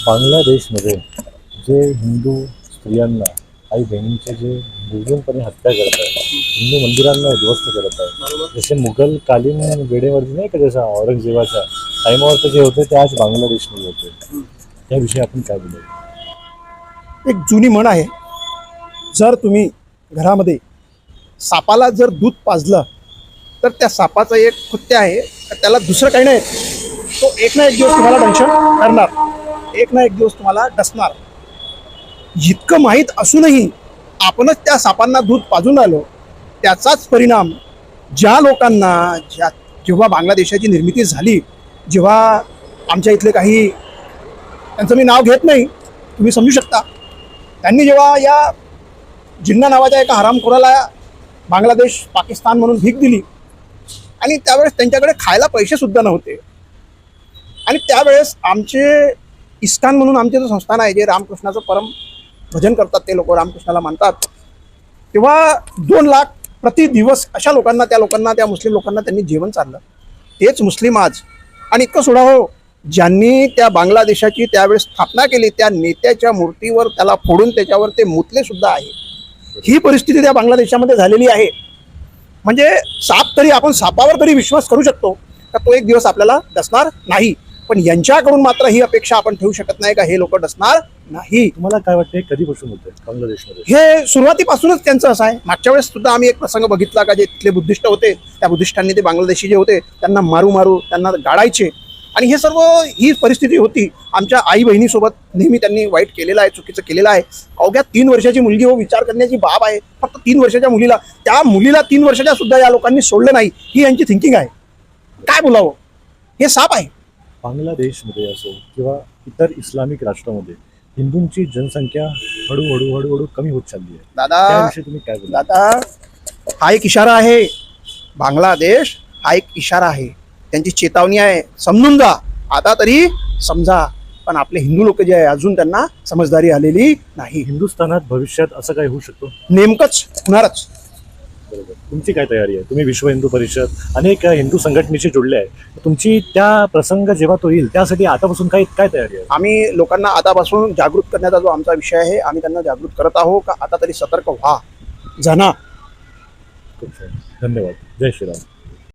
बांगलादेशमध्ये जे हिंदू स्त्रियांना आई बहिणींचे जे निर्घृणपणे हत्या करत आहेत, हिंदू मंदिरांना उद्ध्वस्त करत आहेत, जसे मुघलकालीन वेळेवरती नाही का, जसं औरंगजेबाच्या टाईमावर जे होते ते आज बांगलादेशमध्ये होते. त्याविषयी आपण काय बोलू? एक जुनी म्हण आहे, जर तुम्ही घरामध्ये सापाला जर दूध पाजलं तर त्या सापाचं एक कृत्य आहे, त्याला दुसरं काही नाही, तो एक ना एक दिवस तुम्हाला दंशन करणार, एक ना एक दिवस तुम्हाला डसणार. जितकं माहीत असूनही आपणच त्या सापांना दूध पाजून आलो, त्याचाच परिणाम ज्या लोकांना जेव्हा बांगलादेशाची निर्मिती झाली, जेव्हा आमच्या इथले काही, त्यांचं मी नाव घेत नाही, तुम्ही समजू शकता, त्यांनी जेव्हा या जिन्ना नावाच्या एका हरामखोराला बांगलादेश पाकिस्तान म्हणून भीक दिली आणि त्यावेळेस त्यांच्याकडे खायला पैसेसुद्धा नव्हते, आणि त्यावेळेस आमचे इस्कान म्हणून आमचे जो संस्थान आहे, जे रामकृष्णाचं परम भजन करतात, ते लोक रामकृष्णाला मानतात, तेव्हा 2 लाख प्रति दिवस अशा लोकांना, त्या मुस्लिम लोकांना त्यांनी जेवण चाललं. तेच मुस्लिम आज, आणि इतकं सोडा हो, ज्यांनी त्या बांगलादेशाची त्यावेळेस स्थापना केली, त्या नेत्याच्या मूर्तीवर त्याला फोडून त्याच्यावर ते मुतले सुद्धा आहे. ही परिस्थिती त्या बांगलादेशामध्ये झालेली आहे. म्हणजे साप तरी, आपण सापावर तरी विश्वास करू शकतो का तो एक दिवस आपल्याला डसणार नाही, पण यांच्याकडून मात्र ही अपेक्षा आपण ठेवू शकत नाही का हे लोक डसणार नाही. तुम्हाला काय वाटतं, कधीपासून होतं बांगलादेशमध्ये? हे सुरुवातीपासूनच त्यांचं असं आहे. मागच्या वेळेस सुद्धा आम्ही एक प्रसंग बघितला का जे तिथले बुद्धिस्ट होते, त्या बुद्धिस्टांनी ते बांगलादेशी जे होते त्यांना मारू त्यांना गाडायचे, आणि हे सर्व ही परिस्थिती होती. आमच्या आई बहिणीसोबत नेहमी त्यांनी वाईट केलेलं आहे, चुकीचं केलेलं आहे. अवघ्या 3 वर्षाची मुलगी, हो, विचार करण्याची बाब आहे. फक्त 3 वर्षाच्या मुलीला, त्या मुलीला 3 वर्षाच्या सुद्धा या लोकांनी सोडलं नाही, ही यांची थिंकिंग आहे. काय बोलावं, हे साप आहे. बांगलादेशमध्ये असो किंवा इतर इस्लामिक राष्ट्रामध्ये हिंदूंची जनसंख्या हळूहळू कमी होत चालली आहे. दादा, त्याविषयी तुम्ही काय बोलता? दादा, हा एक इशारा आहे. बांगलादेश हा एक इशारा आहे, त्यांची चेतावणी आहे. समजून जा, आता तरी समजा. पण आपले हिंदू लोक जे आहे अजून त्यांना समजदारी आलेली नाही. हिंदुस्थानात भविष्यात असं काय होऊ शकतो? नेमकंच होणारच. बरोबर. तुमची काय तयारी आहे? तुम्ही विश्व हिंदू परिषद अनेक हिंदू संघटनेशी जुळले आहे, तुमची त्या प्रसंग जेव्हा तो येईल त्यासाठी आतापासून काय तयारी आहे? आम्ही लोकांना आतापासून जागृत करण्याचा जो आमचा विषय आहे, आम्ही त्यांना जागृत करत आहोत का आता तरी सतर्क व्हा, जाना. खूप छान, धन्यवाद. जय श्रीराम.